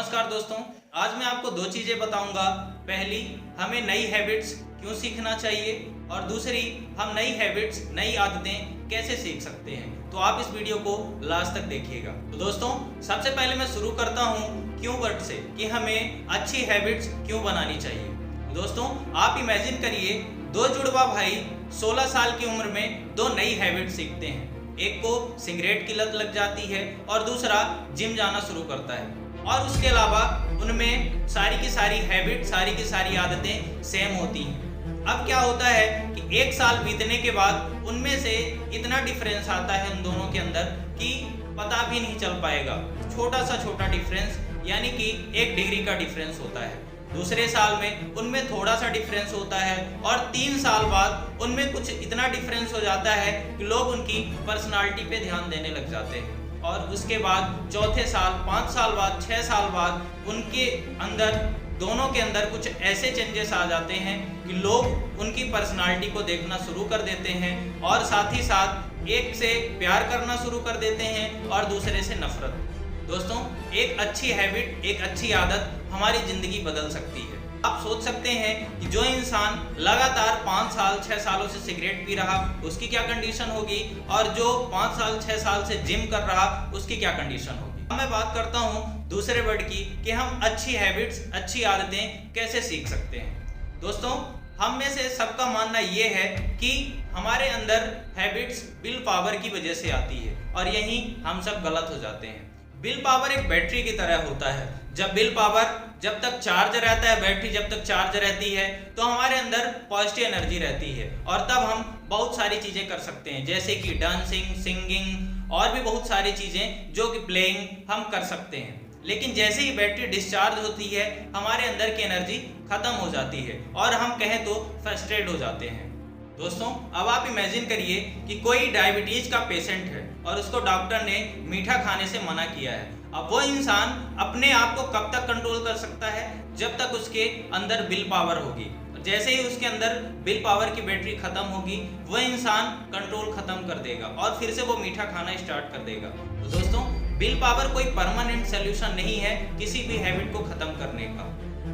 नमस्कार दोस्तों, आज मैं आपको दो चीजें बताऊंगा। पहली, हमें नई हैबिट्स क्यों सीखना चाहिए और दूसरी, हम नई हैबिट्स, नई आदतें कैसे सीख सकते हैं। तो आप इस वीडियो को लास्ट तक देखिएगा। तो दोस्तों, सबसे पहले मैं शुरू करता हूं क्यों वर्ड से कि हमें अच्छी हैबिट्स क्यों बनानी चाहिए। दोस्तों, आप इमेजिन करिए, दो जुड़वा भाई 16 साल की उम्र में दो नई हैबिट्स सीखते हैं। एक को सिगरेट की लत लग जाती है और दूसरा जिम जाना शुरू करता है, और उसके अलावा उनमें सारी की सारी हैबिट, सारी की सारी आदतें सेम होती हैं। अब क्या होता है कि एक साल बीतने के बाद उनमें से इतना डिफरेंस आता है उन दोनों के अंदर कि पता भी नहीं चल पाएगा। छोटा डिफरेंस, यानी कि 1 डिग्री का डिफरेंस होता है। दूसरे साल में उनमें थोड़ा सा डिफरेंस होता है और 3 साल बाद उनमें कुछ इतना डिफरेंस हो जाता है कि लोग उनकी पर्सनालिटी पे ध्यान देने लग जाते हैं। और उसके बाद चौथे साल, 5 साल बाद, 6 साल बाद उनके अंदर, दोनों के अंदर कुछ ऐसे चेंजेस आ जाते हैं कि लोग उनकी पर्सनालिटी को देखना शुरू कर देते हैं और साथ ही साथ एक से प्यार करना शुरू कर देते हैं और दूसरे से नफरत। दोस्तों, एक अच्छी हैबिट, एक अच्छी आदत हमारी जिंदगी बदल सकती है। आप सोच सकते हैं कि जो इंसान लगातार 5 साल 6 सालों से सिगरेट पी रहा, उसकी क्या कंडीशन होगी, और जो 5 साल 6 साल से जिम कर रहा, उसकी क्या कंडीशन होगी। अब मैं बात करता हूँ दूसरे वर्ड की कि हम अच्छी हैबिट्स, अच्छी आदतें कैसे सीख सकते हैं। दोस्तों, हम में से सबका मानना ये है कि हमारे अंदर हैबिट्स विल पावर की वजह से आती है, और यहीं हम सब गलत हो जाते हैं। विल पावर एक बैटरी की तरह होता है। जब विल पावर जब तक चार्ज रहता है, बैटरी जब तक चार्ज रहती है, तो हमारे अंदर पॉजिटिव एनर्जी रहती है और तब हम बहुत सारी चीज़ें कर सकते हैं, जैसे कि डांसिंग, सिंगिंग और भी बहुत सारी चीज़ें जो कि प्लेइंग हम कर सकते हैं। लेकिन जैसे ही बैटरी डिस्चार्ज होती है, हमारे अंदर की एनर्जी खत्म हो जाती है और हम कहें तो फ्रस्ट्रेट हो जाते हैं। दोस्तों, अब आप इमेजिन करिए कि कोई डायबिटीज का पेशेंट है और उसको डॉक्टर ने मीठा खाने से मना किया है। अब वो इंसान अपने आप को कब तक कंट्रोल कर सकता है? जब तक उसके अंदर विल पावर होगी। जैसे ही उसके अंदर विल पावर की बैटरी खत्म होगी, वो इंसान कंट्रोल खत्म कर देगा और फिर से वो मीठा खाना स्टार्ट कर देगा। तो दोस्तों, विल पावर कोई परमानेंट सोल्यूशन नहीं है किसी भी हैबिट को खत्म करने का।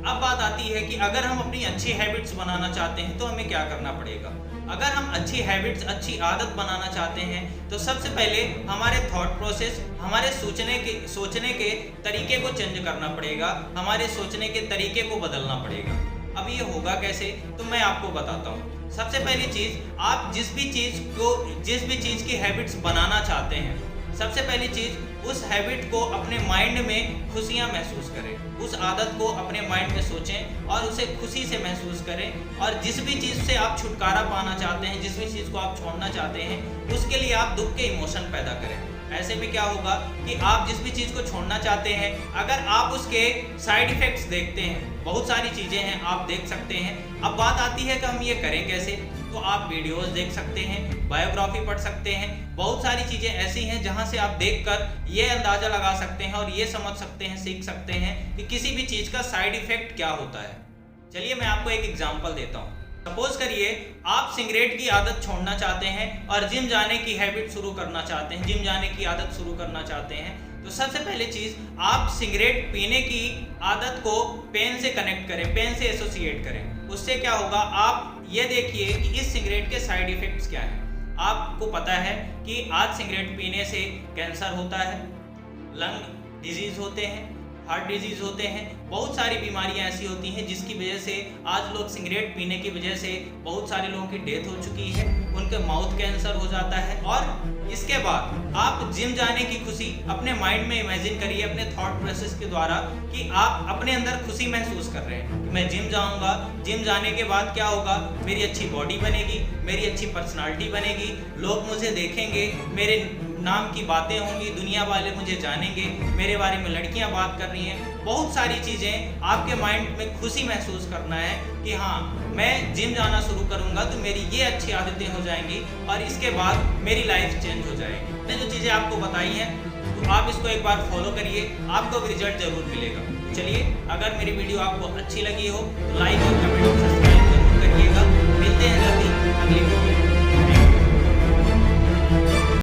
अब बात आती है कि अगर हम अपनी अच्छी हैबिट्स बनाना चाहते हैं तो हमें क्या करना पड़ेगा। अगर हम अच्छी हैबिट्स, अच्छी आदत बनाना चाहते हैं तो सबसे पहले हमारे थॉट प्रोसेस, हमारे सोचने के तरीके को चेंज करना पड़ेगा, हमारे सोचने के तरीके को बदलना पड़ेगा। अब ये होगा कैसे, तो मैं आपको बताता हूँ। सबसे पहली चीज़, आप जिस भी चीज़ की हैबिट्स बनाना चाहते हैं, सबसे पहली चीज़, उस हैबिट को अपने माइंड में खुशियाँ महसूस करें। उस आदत को अपने माइंड में सोचें और उसे खुशी से महसूस करें। और जिस भी चीज़ से आप छुटकारा पाना चाहते हैं, जिस भी चीज़ को आप छोड़ना चाहते हैं, उसके लिए आप दुख के इमोशन पैदा करें। ऐसे में क्या होगा कि आप जिस भी चीज़ को छोड़ना चाहते हैं, अगर आप उसके साइड इफ़ेक्ट्स देखते हैं, बहुत सारी चीज़ें हैं आप देख सकते हैं। अब बात आती है कि हम ये करें कैसे, तो आप वीडियोस देख सकते हैं, बायोग्राफी पढ़ सकते हैं। बहुत सारी चीज़ें ऐसी हैं जहां से आप देखकर ये अंदाज़ा लगा सकते हैं और ये समझ सकते हैं, सीख सकते हैं कि किसी भी चीज़ का साइड इफ़ेक्ट क्या होता है। चलिए मैं आपको एक एग्जाम्पल देता हूँ। सपोज करिए आप सिगरेट की आदत छोड़ना चाहते हैं और जिम जाने की हैबिट शुरू करना चाहते हैं, जिम जाने की आदत शुरू करना चाहते हैं। तो सबसे पहले चीज़, आप सिगरेट पीने की आदत को पेन से कनेक्ट करें, पेन से एसोसिएट करें। उससे क्या होगा, आप ये देखिए कि इस सिगरेट के साइड इफ़ेक्ट्स क्या हैं। आपको पता है कि आज सिगरेट पीने से कैंसर होता है, लंग डिजीज़ होते हैं, हार्ट डिजीज़ होते हैं, बहुत सारी बीमारियां ऐसी होती हैं जिसकी वजह से आज लोग सिगरेट पीने की वजह से बहुत सारे लोगों की डेथ हो चुकी है, उनके माउथ कैंसर हो जाता है। और इसके बाद आप जिम जाने की खुशी अपने माइंड में इमेजिन करिए, अपने थॉट प्रोसेस के द्वारा, कि आप अपने अंदर खुशी महसूस कर रहे हैं कि मैं जिम जाऊंगा, जिम जाने के बाद क्या होगा, मेरी अच्छी बॉडी बनेगी, मेरी अच्छी पर्सनालिटी बनेगी, लोग मुझे देखेंगे, मेरे नाम की बातें होंगी, दुनिया वाले मुझे जानेंगे, मेरे बारे में लड़कियां बात कर रही हैं। बहुत सारी चीज़ें आपके माइंड में खुशी महसूस करना है कि हाँ, मैं जिम जाना शुरू करूंगा तो मेरी ये अच्छी आदतें हो जाएंगी और इसके बाद मेरी लाइफ चेंज हो जाएगी। मैंने जो चीज़ें आपको बताई हैं, तो आप इसको एक बार फॉलो करिए, आपको भी रिजल्ट जरूर मिलेगा। चलिए, अगर मेरी वीडियो आपको अच्छी लगी हो तो लाइक और कमेंट और सब्सक्राइब जरूर करिएगा। मिलते हैं जल्दी अगली वीडियो।